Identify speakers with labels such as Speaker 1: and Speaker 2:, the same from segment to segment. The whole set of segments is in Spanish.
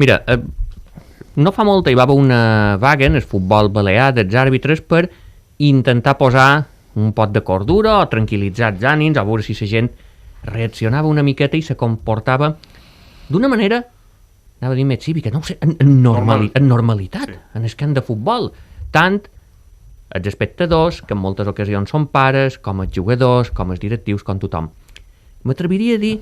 Speaker 1: Mira, no fa molt hi va haver una vaga en el futbol balear dels àrbitres per intentar posar un pot de cordura o tranquil·litzar els ànims, a veure si la gent reaccionava una miqueta i se comportava d'una manera, anava a dir més cívica, no ho sé, en normalitat, sí. En el camp de futbol. Tant els espectadors, que en moltes ocasions són pares, com els jugadors, com els directius, com tothom. M'atreviria a dir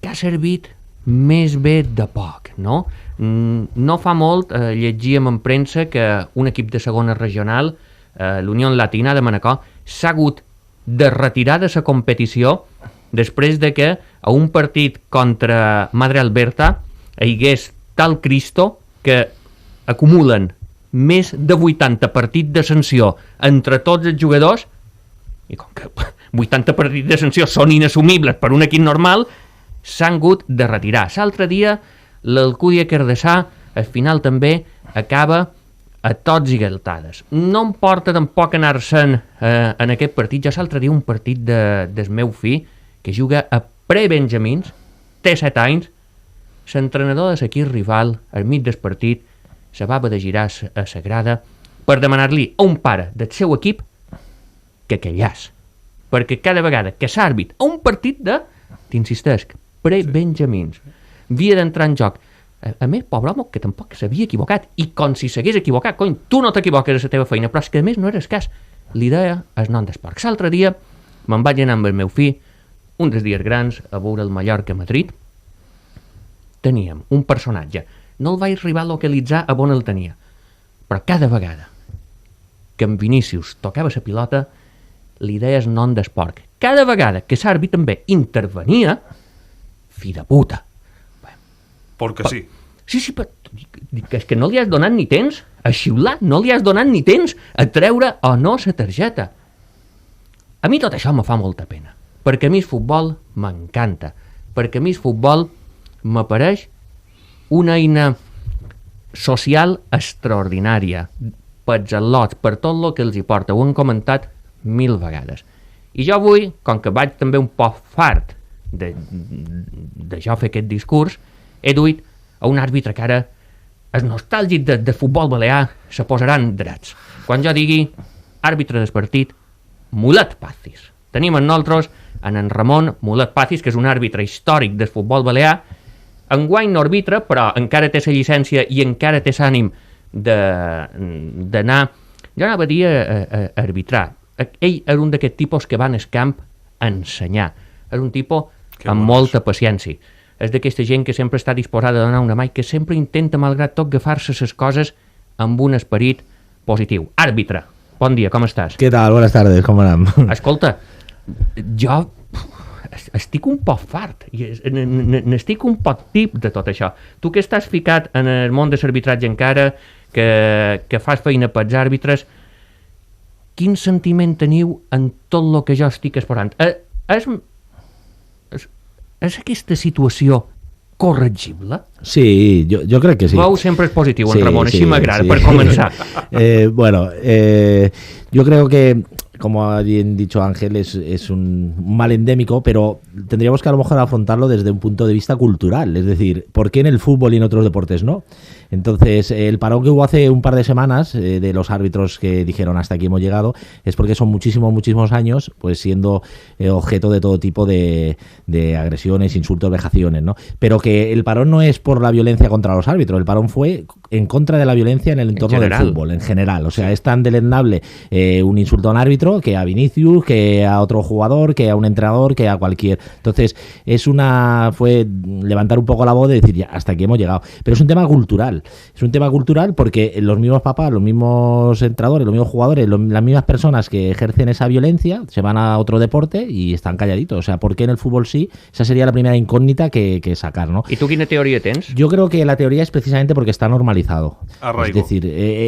Speaker 1: que ha servit més bé de poc, no? No fa molt llegíem en premsa que un equip de segona regional, l'Unió Latina de Manacor, s'ha hagut de retirar de la competició després de que a un partit contra Madre Alberta hi hagués tal Cristo que acumulen més de 80 partits de sanció entre tots els jugadors, i com que 80 partits de sanció són inassumibles per un equip normal, s'han hagut de retirar. L'altre dia, l'Alcúdia Cardassà, al final també acaba a tots i galtades. No em porta tampoc anar-se'n en aquest partit. Jo l'altre dia un partit del meu fill, que juga a pre-benjamins, té 7 anys, l'entrenador de l'equip rival, al mig del partit, se va haver de girar a la grada per demanar-li a un pare del seu equip que callàs. Perquè cada vegada que l'àrbit a un partit t'insistesc, pre-benjamins, havia d'entrar en joc. A més, pobre home, que tampoc s'havia equivocat. I com si s'hagués equivocat, cony, tu no t'equivoques a la teva feina, però és que a més no era el cas. Li deia el nom d'esport. L'altre dia me'n vaig anar amb el meu fill, un dels dies grans, a veure el Mallorca-Madrid. Teníem un personatge. No el vaig arribar a localitzar a on el tenia. Però cada vegada que en Vinícius tocava la pilota, li deia el nom d'esport. Cada vegada que l'àrbit també intervenia, fi de puta.
Speaker 2: Perquè sí.
Speaker 1: Sí, però és que no li has donat ni temps a xiular, no li has donat ni temps a treure o no la targeta. A mi tot això me fa molta pena, perquè a mi el futbol m'encanta, perquè a mi el futbol m'apareix una eina social extraordinària, pels al·lots, per tot el que els hi porta, ho han comentat 1000 vegades. I jo avui, com que vaig també un poc fart de jo fer aquest discurs, he duit a un àrbitre que ara els nostàlgics de futbol balear se posaran drets. Quan jo digui àrbitre del partit, Mulet Pazis. Tenim en nosaltres en Ramon Mulet Pazis, que és un àrbitre històric del futbol balear. Enguany no arbitra, però encara té la llicència i encara té l'ànim d'anar, jo anava a dir a arbitrar. Ell era un d'aquests tipus que va al camp a ensenyar. És un tipus amb molta paciència. És d'aquesta gent que sempre està disposada a donar una mà i que sempre intenta, malgrat tot, agafar-se les coses amb un esperit positiu. Àrbitre, bon dia, com estàs?
Speaker 3: Què tal? Buenas tardes, com anem?
Speaker 1: Escolta, jo estic un poc fart, n'estic un poc tip de tot això. Tu que estàs ficat en el món de l'arbitratge encara, que fas feina pels àrbitres, quin sentiment teniu en tot el que jo estic exposant? És aquesta situació corregible?
Speaker 3: Sí, jo crec que sí.
Speaker 1: Veu sempre és positiu,
Speaker 3: sí,
Speaker 1: Ramon, així m'agrada,
Speaker 3: sí.
Speaker 1: per començar.
Speaker 3: Bueno, yo creo que, como ha bien dicho Ángel, es un mal endémico, pero tendríamos que a lo mejor afrontarlo desde un punto de vista cultural. Es decir, ¿por qué en el fútbol y en otros deportes no? Entonces, el parón que hubo hace un par de semanas de los árbitros que dijeron hasta aquí hemos llegado, es porque son muchísimos años pues siendo objeto de todo tipo de agresiones, insultos, vejaciones, ¿no? Pero que el parón no es por la violencia contra los árbitros, el parón fue en contra de la violencia en el entorno del fútbol, en general. O sea, es tan deleznable un insulto a un árbitro que a Vinícius, que a otro jugador, que a un entrenador, que a cualquier. Entonces, fue levantar un poco la voz de decir, ya, hasta aquí hemos llegado. Pero es un tema cultural. Es un tema cultural porque los mismos papás, los mismos entrenadores, los mismos jugadores, las mismas personas que ejercen esa violencia se van a otro deporte y están calladitos. O sea, ¿por qué en el fútbol sí? Esa sería la primera incógnita que sacar, ¿no?
Speaker 1: ¿Y tú qué teoría tienes?
Speaker 3: Yo creo que la teoría es precisamente porque está normalizado.
Speaker 2: Arraigo.
Speaker 3: Es decir,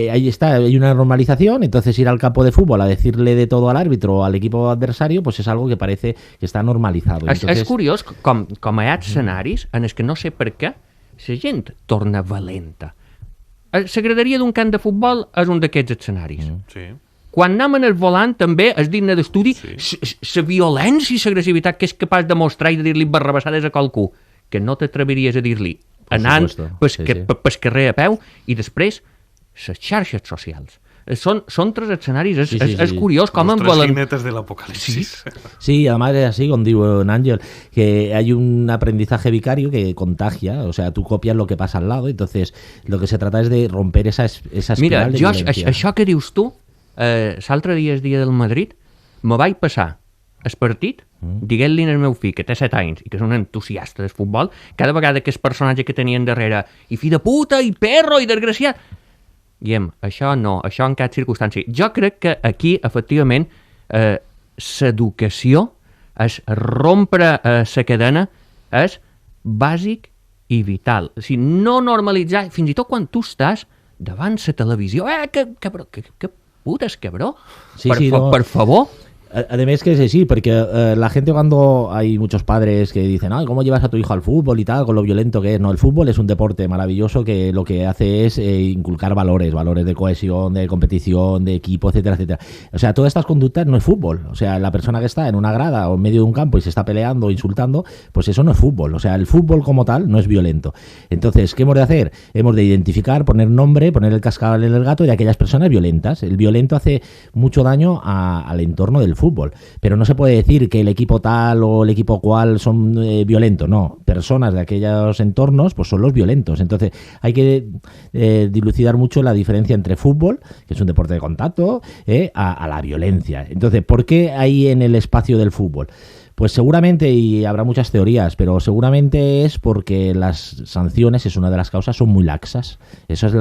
Speaker 3: ahí está, hay una normalización, entonces ir al campo de fútbol a decirle de todo al árbitro o al equipo adversario, pues es algo que parece que està normalitzado.
Speaker 1: És curiós com hi ha escenaris en els que no sé per què la gent torna valenta. La graderia d'un camp de futbol és un d'aquests escenaris.
Speaker 2: Sí.
Speaker 1: Quan anem en el volant també és digne d'estudi la violència i l'agressivitat que és capaç de mostrar i de dir-li barrabassades a qualcú, que no t'atreviries a dir-li anant
Speaker 3: supuesto.
Speaker 1: pel carrer a peu, i després les xarxes socials. Son tres escenaris, és curiós com
Speaker 2: Los
Speaker 1: en
Speaker 2: tres jinetes del apocalipsis.
Speaker 3: Sí, además es así, como digo en Ángel, que hay un aprendizaje vicario que contagia, o sea, tú copias lo que pasa al lado, entonces lo que se trata es de romper esa espiral
Speaker 1: Mira,
Speaker 3: de
Speaker 1: jo,
Speaker 3: violencia.
Speaker 1: això que dius tu, l'altre dia, el dia del Madrid, me vaig passar el partit dient-li al meu fill, que té 7 anys i que és un entusiasta del futbol, cada vegada que el personatge que tenien darrere, i fill de puta, i perro, i desgraciat, diem, això no, això en cap circumstància. Jo crec que aquí, efectivament, l'educació, és rompre la cadena, és bàsic i vital. O sigui, no normalitzar, fins i tot quan tu estàs davant la televisió, que putes, cabró,
Speaker 3: Sí, sí, no.
Speaker 1: per favor.
Speaker 3: Además que es así, porque la gente cuando hay muchos padres que dicen, ay, ¿cómo llevas a tu hijo al fútbol y tal, con lo violento que es? No, el fútbol es un deporte maravilloso que lo que hace es inculcar valores de cohesión, de competición, de equipo, etcétera, etcétera. O sea, todas estas conductas no es fútbol. O sea, la persona que está en una grada o en medio de un campo y se está peleando o insultando, pues eso no es fútbol. O sea, el fútbol como tal no es violento. Entonces, ¿qué hemos de hacer? Hemos de identificar, poner nombre, poner el cascabel en el gato de aquellas personas violentas. El violento hace mucho daño al entorno del fútbol. Pero no se puede decir que el equipo tal o el equipo cual son violentos, no. Personas de aquellos entornos pues son los violentos. Entonces hay que dilucidar mucho la diferencia entre fútbol, que es un deporte de contacto, a la violencia. Entonces, ¿por qué hay en el espacio del fútbol? Pues seguramente, y habrá muchas teorías, pero seguramente es porque las sanciones, es una de las causas, son muy laxas. Eso es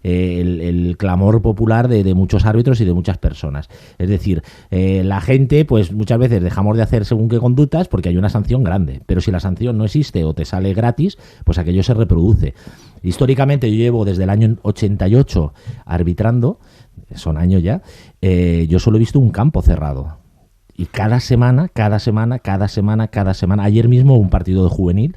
Speaker 3: el clamor popular de muchos árbitros y de muchas personas. Es decir, la gente, pues muchas veces dejamos de hacer según qué conductas porque hay una sanción grande. Pero si la sanción no existe o te sale gratis, pues aquello se reproduce. Históricamente yo llevo desde el año 88 arbitrando, son años ya, yo solo he visto un campo cerrado. Y cada semana, ayer mismo un partido de juvenil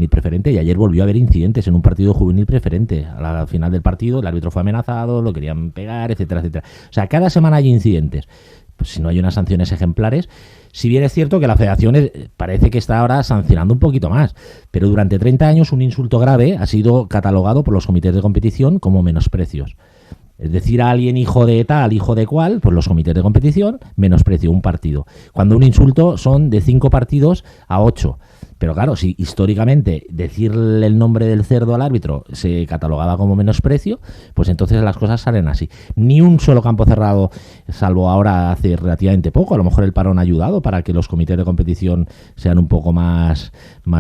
Speaker 3: preferente, y ayer volvió a haber incidentes en un partido de juvenil preferente. A la final del partido el árbitro fue amenazado, lo querían pegar, etcétera, etcétera. O sea, cada semana hay incidentes. Pues si no hay unas sanciones ejemplares, si bien es cierto que la federación parece que está ahora sancionando un poquito más, pero durante 30 años un insulto grave ha sido catalogado por los comités de competición como menosprecios. Es decir, a alguien hijo de tal, hijo de cual, pues los comités de competición menosprecio un partido. Cuando un insulto son de 5 partidos a 8. Pero claro, si históricamente decirle el nombre del cerdo al árbitro se catalogaba como menosprecio, pues entonces las cosas salen así. Ni un solo campo cerrado, salvo ahora hace relativamente poco. A lo mejor el parón ha ayudado para que los comités de competición sean un poco más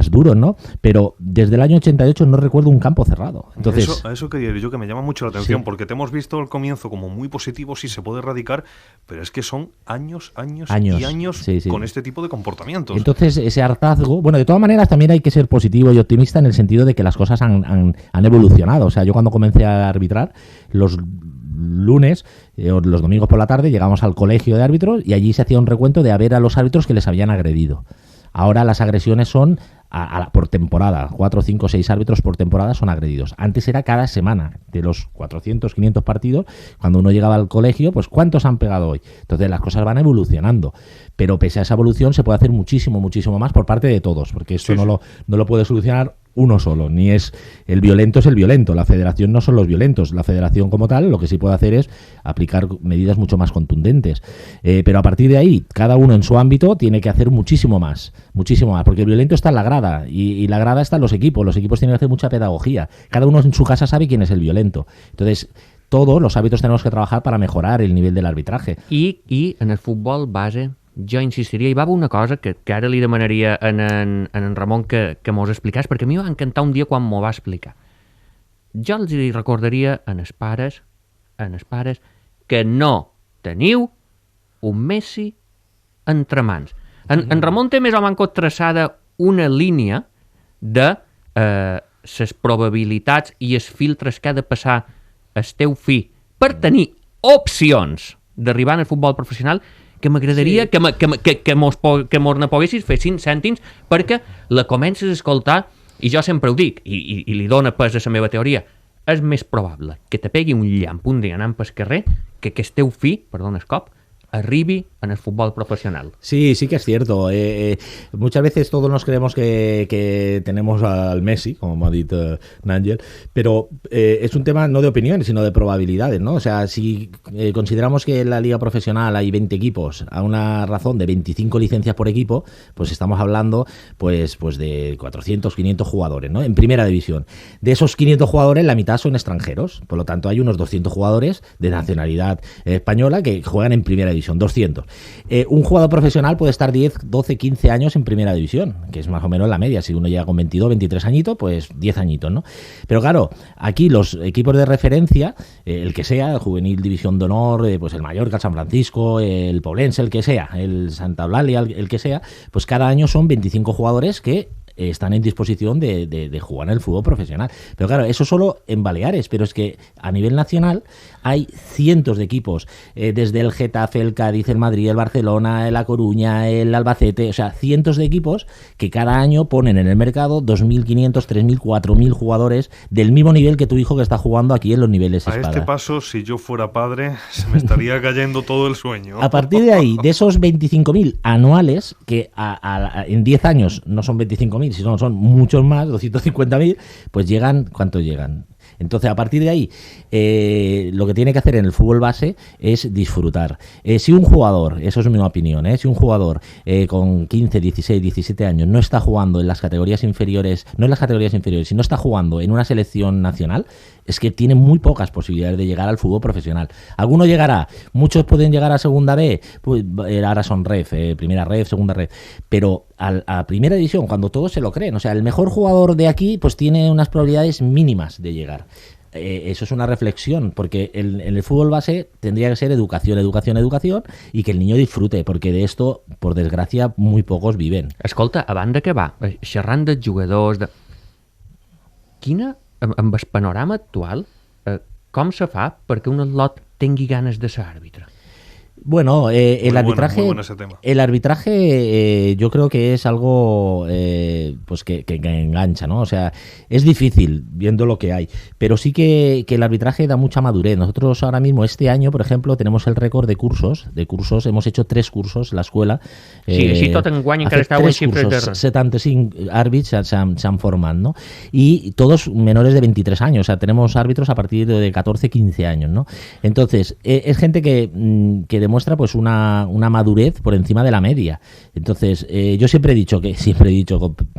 Speaker 3: duros, ¿no? Pero desde el año 88 no recuerdo un campo cerrado. Entonces,
Speaker 2: A eso quería ir yo, que me llama mucho la atención,
Speaker 3: Sí.
Speaker 2: porque te hemos visto al comienzo como muy positivo, sí se puede erradicar, pero es que son años
Speaker 3: Años,
Speaker 2: y años
Speaker 3: sí.
Speaker 2: con este tipo de comportamientos.
Speaker 3: Entonces, ese hartazgo... Bueno, de todas maneras, también hay que ser positivo y optimista en el sentido de que las cosas han evolucionado. O sea, yo cuando comencé a arbitrar, los lunes o los domingos por la tarde llegábamos al colegio de árbitros y allí se hacía un recuento de a ver a los árbitros que les habían agredido. Ahora las agresiones son por temporada. 4, 5, 6 árbitros por temporada son agredidos. Antes era cada semana. De los 400, 500 partidos, cuando uno llegaba al colegio, pues ¿cuántos han pegado hoy? Entonces las cosas van evolucionando. Pero pese a esa evolución se puede hacer muchísimo más por parte de todos. Porque esto
Speaker 2: Sí,
Speaker 3: no lo puede solucionar uno solo. Ni es el violento, es el violento. La federación no son los violentos. La federación como tal lo que sí puede hacer es aplicar medidas mucho más contundentes. Pero a partir de ahí, cada uno en su ámbito tiene que hacer muchísimo más. Porque el violento está en la grada y la grada está en los equipos. Los equipos tienen que hacer mucha pedagogía. Cada uno en su casa sabe quién es el violento. Entonces, todos los árbitros tenemos que trabajar para mejorar el nivel del arbitraje.
Speaker 1: I en el futbol base jo insistiria, hi va haver una cosa que ara li demanaria en Ramon que mos expliqués, perquè a mi va encantar un dia quan m'ho va explicar. Jo els hi recordaria en els pares, que no teniu un Messi entre mans. En Ramon té més o menys traçada una línia de les probabilitats i els filtres que ha de passar el teu fill per tenir opcions d'arribar al futbol professional, que m'agradaria que mos ne poguessis fer 5 cèntims perquè la comences a escoltar, i jo sempre ho dic, i li dóna pes a la meva teoria, és més probable que te pegui un llamp un dia anant pel carrer que el teu fill, perdona el cop, arribi en el fútbol profesional.
Speaker 3: Sí, sí que es cierto. Muchas veces todos nos creemos que tenemos al Messi, como m'ha dit Nángel, pero es un tema no de opiniones, sino de probabilidades, ¿no? O sea, si consideramos que en la liga profesional hay 20 equipos a una razón de 25 licencias por equipo, pues estamos hablando pues de 400, 500 jugadores, ¿no? En primera división. De esos 500 jugadores, la mitad son extranjeros. Por lo tanto, hay unos 200 jugadores de nacionalidad española que juegan en primera división. 200. Un jugador profesional puede estar 10, 12, 15 años en primera división, que es más o menos la media. Si uno llega con 22, 23 añitos, pues 10 añitos, ¿no? Pero claro, aquí los equipos de referencia, el que sea, el Juvenil División de Honor, pues el Mallorca, el San Francisco, el Poblense, el que sea, el Santa Eulalia, el que sea, pues cada año son 25 jugadores que están en disposición de jugar en el fútbol profesional. Pero claro, eso solo en Baleares, pero es que a nivel nacional hay cientos de equipos, desde el Getafe, el Cádiz, el Madrid, el Barcelona, La Coruña, el Albacete, o sea, cientos de equipos que cada año ponen en el mercado 2.500, 3.000, 4.000 jugadores del mismo nivel que tu hijo que está jugando aquí en los niveles espada.
Speaker 2: A este paso, si yo fuera padre, se me estaría cayendo todo el sueño.
Speaker 3: A partir de ahí, de esos 25.000 anuales, que en 10 años no son 25.000, sino son muchos más, 250.000, pues llegan, ¿cuántos llegan? Entonces, a partir de ahí, lo que tiene que hacer en el fútbol base es disfrutar. Si un jugador, eso es mi opinión, si un jugador con 15, 16, 17 años no está jugando en las categorías inferiores, no en las categorías inferiores, si no está jugando en una selección nacional, es que tiene muy pocas posibilidades de llegar al fútbol profesional. Alguno llegará, muchos pueden llegar a segunda B, pues ahora son ref, primera ref, segunda ref, pero a primera división, cuando todos se lo creen, o sea, el mejor jugador de aquí pues tiene unas probabilidades mínimas de llegar. Eso es una reflexión, porque en el fútbol base tendría que ser educación, educación, educación, y que el niño disfrute, porque de esto, por desgracia, muy pocos viven.
Speaker 1: Escolta, a banda que va, xerrant dels jugadors, quina, amb el panorama actual, com se fa perquè un atlot tingui ganes de ser àrbitre?
Speaker 3: Bueno, el arbitraje yo creo que es algo pues que engancha, ¿no? O sea, es difícil viendo lo que hay, pero sí que el arbitraje da mucha madurez. Nosotros ahora mismo, este año, por ejemplo, tenemos el récord de cursos, hemos hecho 3 cursos en la escuela.
Speaker 1: Sí, tot enguany encara estàu en xifres de...
Speaker 3: 75 árbitros se han formado, ¿no? Y todos menores de 23 años, o sea, tenemos árbitros a partir de 14, 15 años, ¿no? Entonces, es gente que demuestra pues una madurez por encima de la media. Entonces, yo siempre he dicho,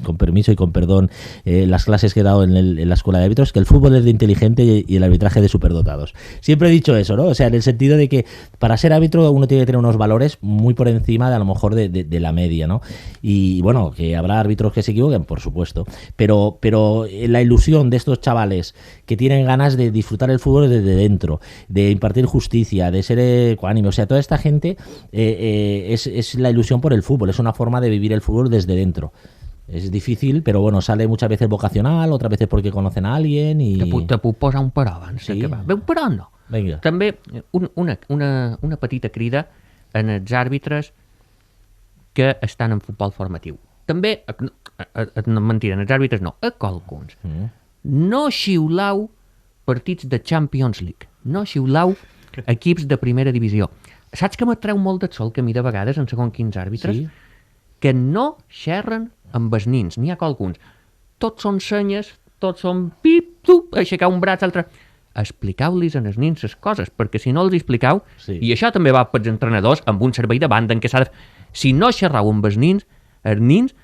Speaker 3: con permiso y con perdón, las clases que he dado en la escuela de árbitros, que el fútbol es de inteligente y el arbitraje de superdotados. Siempre he dicho eso, ¿no? O sea, en el sentido de que para ser árbitro uno tiene que tener unos valores muy por encima de a lo mejor de la media, ¿no? Y bueno, que habrá árbitros que se equivoquen, por supuesto, pero la ilusión de estos chavales que tienen ganas de disfrutar el fútbol desde dentro, de impartir justicia, de ser ecuánime, o sea, toda esta gente es la ilusión por el fútbol, es una forma de vivir el fútbol desde dentro. És difícil, però bueno, sale muchas veces vocacional, otras veces porque conocen a alguien y...
Speaker 1: Te puc posar un però abans
Speaker 3: sí.
Speaker 1: que va. Bé, un però no.
Speaker 3: Vinga.
Speaker 1: També una petita crida en els àrbitres que estan en futbol formatiu. També, no, mentira, en els àrbitres no, a qualcuns. No xiulau partits de Champions League. No xiulau equips de primera divisió. Saps que m'atreu molt del sol que a mi de vegades en segons quins àrbitres? Sí. Que no xerren amb els nins. N'hi ha qualcuns. Tots són senyes, tots són pip, tup, aixecar un braç, altre... Expliqueu-los als nins les coses, perquè si no els expliqueu, sí. I això també va pels entrenadors amb un servei de banda en què s'ha de... Si no xerreu amb els nins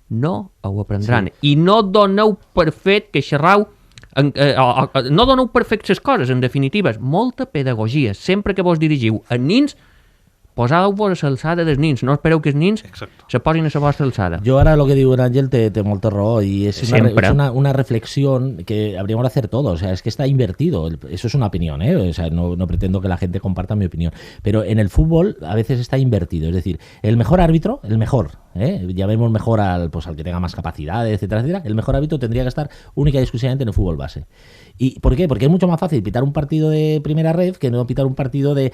Speaker 1: no ho aprendran. Sí. I no doneu per fet que xerreu... no doneu per fet les coses, en definitiva. Molta pedagogia. Sempre que vos dirigiu a nins, poseu-vos a l'alçada dels nins, no espereu que els nins se posin a la vostra alçada.
Speaker 3: Yo ahora lo que digo, Ángel, te molta raó, y es una reflexión que habríamos de hacer todos. O sea, es que está invertido. Eso es una opinión, ¿eh? O sea, no pretendo que la gente comparta mi opinión. Pero en el fútbol a veces está invertido. Es decir, el mejor árbitro, ya vemos mejor al que tenga más capacidades, etcétera, etcétera. El mejor árbitro tendría que estar única y exclusivamente en el fútbol base. ¿Y por qué? Porque es mucho más fácil pitar un partido de primera red que no pitar un partido de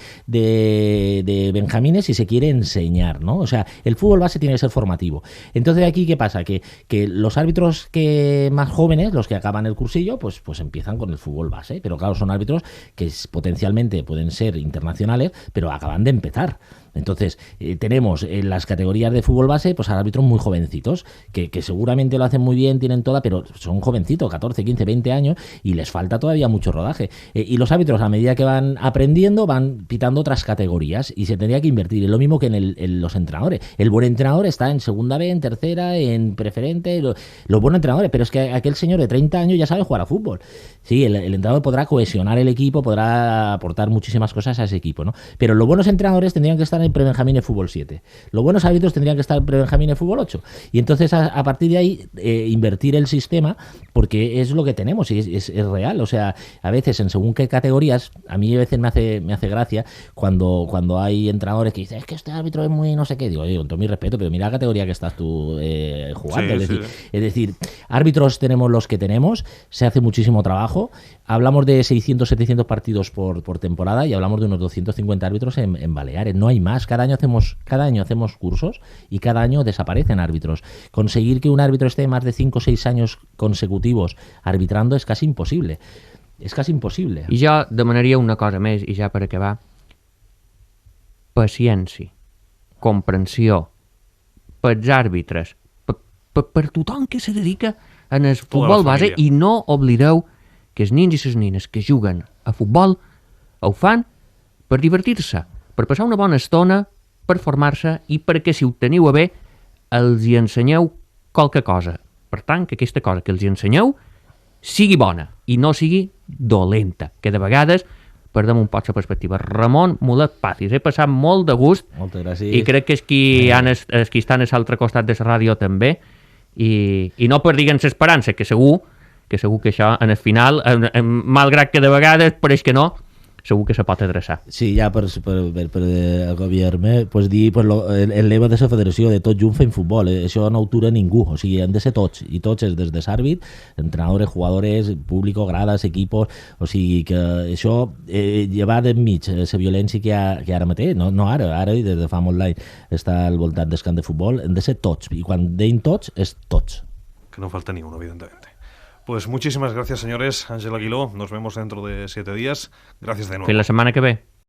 Speaker 3: Benjamines si se quiere enseñar, ¿no? O sea, el fútbol base tiene que ser formativo. Entonces aquí, ¿qué pasa? Que los árbitros que más jóvenes, los que acaban el cursillo, pues empiezan con el fútbol base. Pero claro, son árbitros que potencialmente pueden ser internacionales, pero acaban de empezar. Entonces, tenemos en las categorías de fútbol base, pues árbitros muy jovencitos, que seguramente lo hacen muy bien, tienen toda, pero son jovencitos, 14, 15, 20 años, y les falta todavía mucho rodaje. Y los árbitros, a medida que van aprendiendo, van pitando otras categorías, y se tendría que invertir. Es lo mismo que en los entrenadores. El buen entrenador está en segunda B, en tercera, en preferente, los buenos entrenadores, pero es que aquel señor de 30 años ya sabe jugar a fútbol. Sí, el entrenador podrá cohesionar el equipo, podrá aportar muchísimas cosas a ese equipo, ¿no? Pero los buenos entrenadores tendrían que estar en Prebenjamín de Fútbol 7. Los buenos árbitros tendrían que estar en Prebenjamín de Fútbol 8. Y entonces, a partir de ahí, invertir el sistema, porque es lo que tenemos y es real. O sea, a veces, en según qué categorías, a mí a veces me hace gracia cuando hay entrenadores que dicen, es que este árbitro es muy no sé qué. Digo, oye, con todo mi respeto, pero mira la categoría que estás tú jugando.
Speaker 2: Sí,
Speaker 3: Es decir, árbitros tenemos los que tenemos, se hace muchísimo trabajo. Hablamos de 600, 700 partidos por temporada y hablamos de unos 250 árbitros en Baleares. No hay más. Cada año hacemos cursos y cada año desaparecen árbitros. Conseguir que un árbitro esté más de 5 o 6 años consecutivos arbitrando és quasi impossible. És quasi impossible.
Speaker 1: I jo demanaria una cosa més, i ja per acabar. Paciència, comprensió, pels àrbitres, per tothom que se dedica en el futbol base, i no oblideu que els nins i les nines que juguen a futbol ho fan per divertir-se, per passar una bona estona, per formar-se i perquè, si ho teniu a bé, els hi ensenyeu qualque cosa. Per tant, que aquesta cosa que els hi ensenyeu sigui bona i no sigui dolenta, que de vegades perdem un poc la perspectiva. Ramon Mulet Pazis, he passat molt de gust.
Speaker 3: Moltes gràcies.
Speaker 1: I crec que és qui estan a l'altre costat de la ràdio també, i no per dir esperança, que segur que això en el final, malgrat que de vegades pareix que no, segur que se pot adreçar.
Speaker 3: Sí, ja per agobiar-me, pues dir pues, el lema de la federació de tot junt fent futbol, això no autura ningú, o sigui, han de ser tots, i tots és des de l'àrbit, entrenadors, jugadors, público, grades, equipos, o sigui que això, llevar d'enmig la violència que hi ha ara mateix, no ara i des de fa molt d'any està al voltant del camp de futbol, han de ser tots, i quan deim tots, és tots.
Speaker 2: Que no falta ni uno, evidentemente. Pues muchísimas gracias, señores. Ángel Aguiló, nos vemos dentro de 7 días. Gracias de nuevo.
Speaker 1: Fins la setmana que ve.